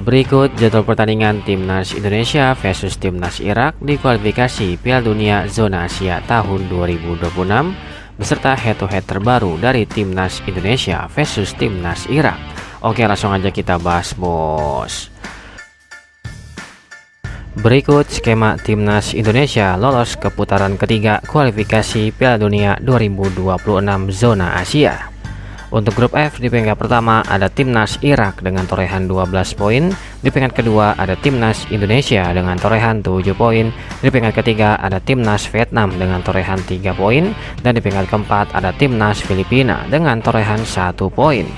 Berikut jadwal pertandingan Timnas Indonesia versus Timnas Irak di kualifikasi Piala Dunia Zona Asia tahun 2026 beserta head-to-head terbaru dari Timnas Indonesia versus Timnas Irak. Oke, langsung aja kita bahas, bos. Berikut skema Timnas Indonesia lolos ke putaran ketiga kualifikasi Piala Dunia 2026 Zona Asia. Untuk grup F, di peringkat pertama ada Timnas Irak dengan torehan 12 poin, di peringkat kedua ada Timnas Indonesia dengan torehan 7 poin, di peringkat ketiga ada Timnas Vietnam dengan torehan 3 poin, dan di peringkat keempat ada Timnas Filipina dengan torehan 1 poin.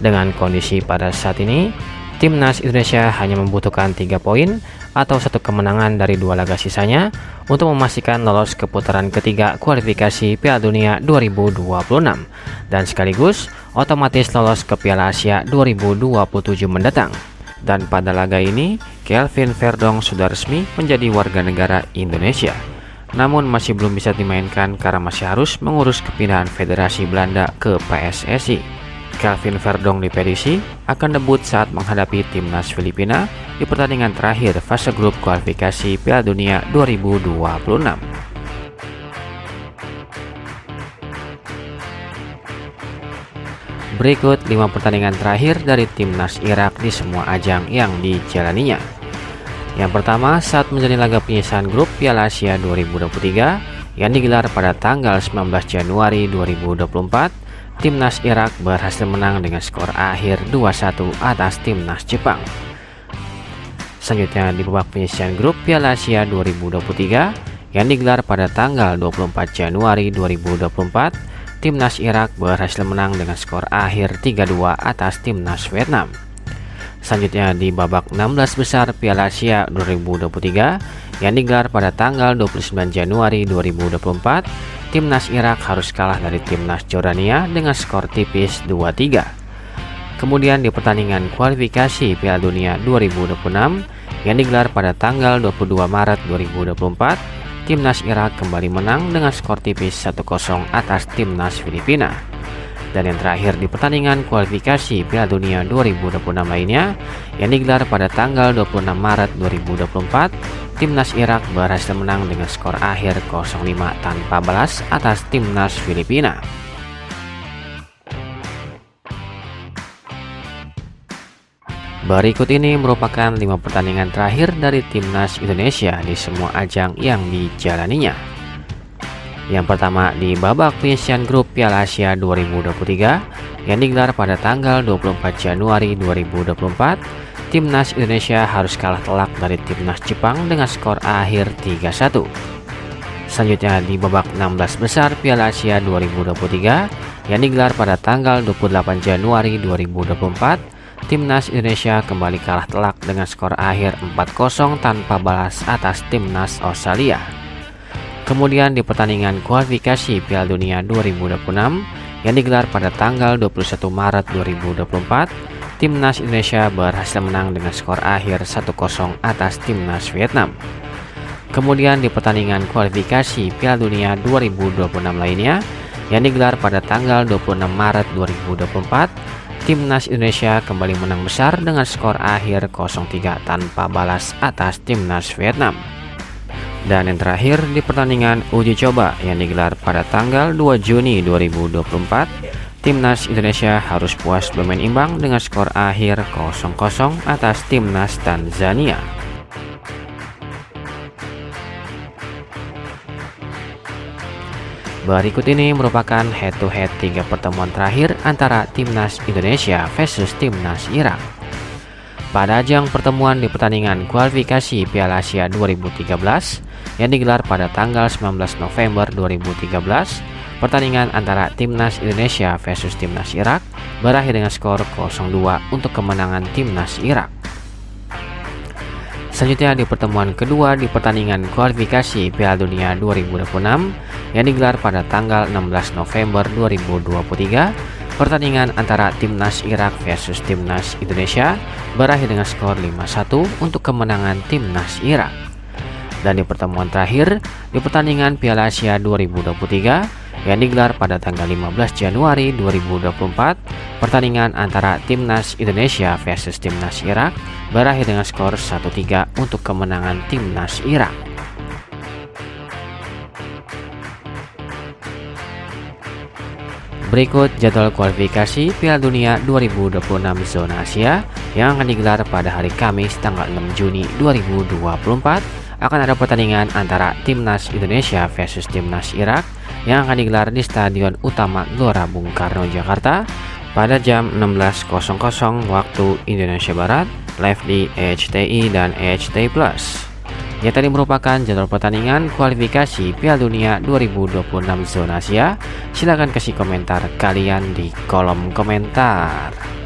Dengan kondisi pada saat ini, Timnas Indonesia hanya membutuhkan 3 poin atau 1 kemenangan dari 2 laga sisanya untuk memastikan lolos ke putaran ketiga kualifikasi Piala Dunia 2026 dan sekaligus otomatis lolos ke Piala Asia 2027 mendatang. Dan pada laga ini, Kelvin Verdonk sudah resmi menjadi warga negara Indonesia. Namun masih belum bisa dimainkan karena masih harus mengurus kepindahan Federasi Belanda ke PSSI. Kelvin Verdonk diprediksi akan debut saat menghadapi Timnas Filipina di pertandingan terakhir fase grup kualifikasi Piala Dunia 2026. Berikut 5 pertandingan terakhir dari Timnas Irak di semua ajang yang dijalaninya. Yang pertama, saat menjalani laga penyisihan grup Piala Asia 2023 yang digelar pada tanggal 19 Januari 2024, Timnas Irak berhasil menang dengan skor akhir 2-1 atas Timnas Jepang. Selanjutnya di babak penyisihan grup Piala Asia 2023 yang digelar pada tanggal 24 Januari 2024, Timnas Irak berhasil menang dengan skor akhir 3-2 atas Timnas Vietnam. Selanjutnya di babak 16 besar Piala Asia 2023 yang digelar pada tanggal 29 Januari 2024, Timnas Irak harus kalah dari Timnas Jordania dengan skor tipis 2-3. Kemudian di pertandingan kualifikasi Piala Dunia 2026 yang digelar pada tanggal 22 Maret 2024, Timnas Irak kembali menang dengan skor tipis 1-0 atas Timnas Filipina. Dan yang terakhir di pertandingan kualifikasi Piala Dunia 2026 lainnya yang digelar pada tanggal 26 Maret 2024, Timnas Irak berhasil menang dengan skor akhir 0-5 tanpa balas atas Timnas Filipina. Berikut ini merupakan 5 pertandingan terakhir dari Timnas Indonesia di semua ajang yang dijalaninya. Yang pertama di babak penyisihan grup Piala Asia 2023 yang digelar pada tanggal 24 Januari 2024, Timnas Indonesia harus kalah telak dari Timnas Jepang dengan skor akhir 3-1. Selanjutnya di babak 16 besar Piala Asia 2023 yang digelar pada tanggal 28 Januari 2024, Timnas Indonesia kembali kalah telak dengan skor akhir 4-0 tanpa balas atas Timnas Australia. Kemudian di pertandingan kualifikasi Piala Dunia 2026 yang digelar pada tanggal 21 Maret 2024, Timnas Indonesia berhasil menang dengan skor akhir 1-0 atas Timnas Vietnam. Kemudian di pertandingan kualifikasi Piala Dunia 2026 lainnya yang digelar pada tanggal 26 Maret 2024, Timnas Indonesia kembali menang besar dengan skor akhir 0-3 tanpa balas atas Timnas Vietnam. Dan yang terakhir di pertandingan uji coba yang digelar pada tanggal 2 Juni 2024, Timnas Indonesia harus puas bermain imbang dengan skor akhir 0-0 atas Timnas Tanzania. Berikut ini merupakan head-to-head 3 pertemuan terakhir antara Timnas Indonesia versus Timnas Irak. Pada ajang pertemuan di pertandingan kualifikasi Piala Asia 2013 yang digelar pada tanggal 19 November 2013, pertandingan antara Timnas Indonesia versus Timnas Irak berakhir dengan skor 0-2 untuk kemenangan Timnas Irak. Selanjutnya di pertemuan kedua di pertandingan kualifikasi Piala Dunia 2026 yang digelar pada tanggal 16 November 2023, pertandingan antara Timnas Irak versus Timnas Indonesia berakhir dengan skor 5-1 untuk kemenangan Timnas Irak. Dan di pertemuan terakhir di pertandingan Piala Asia 2023 yang digelar pada tanggal 15 Januari 2024. Pertandingan antara Timnas Indonesia versus Timnas Irak berakhir dengan skor 1-3 untuk kemenangan Timnas Irak. Berikut jadwal kualifikasi Piala Dunia 2026 zona Asia yang akan digelar pada hari Kamis tanggal 6 Juni 2024. Akan ada pertandingan antara Timnas Indonesia versus Timnas Irak yang akan digelar di Stadion Utama Gelora Bung Karno, Jakarta pada jam 16.00 waktu Indonesia Barat, live di EHTI dan EHTI Plus. Yang tadi merupakan jadwal pertandingan kualifikasi Piala Dunia 2026 zona Asia. Silahkan kasih komentar kalian di kolom komentar.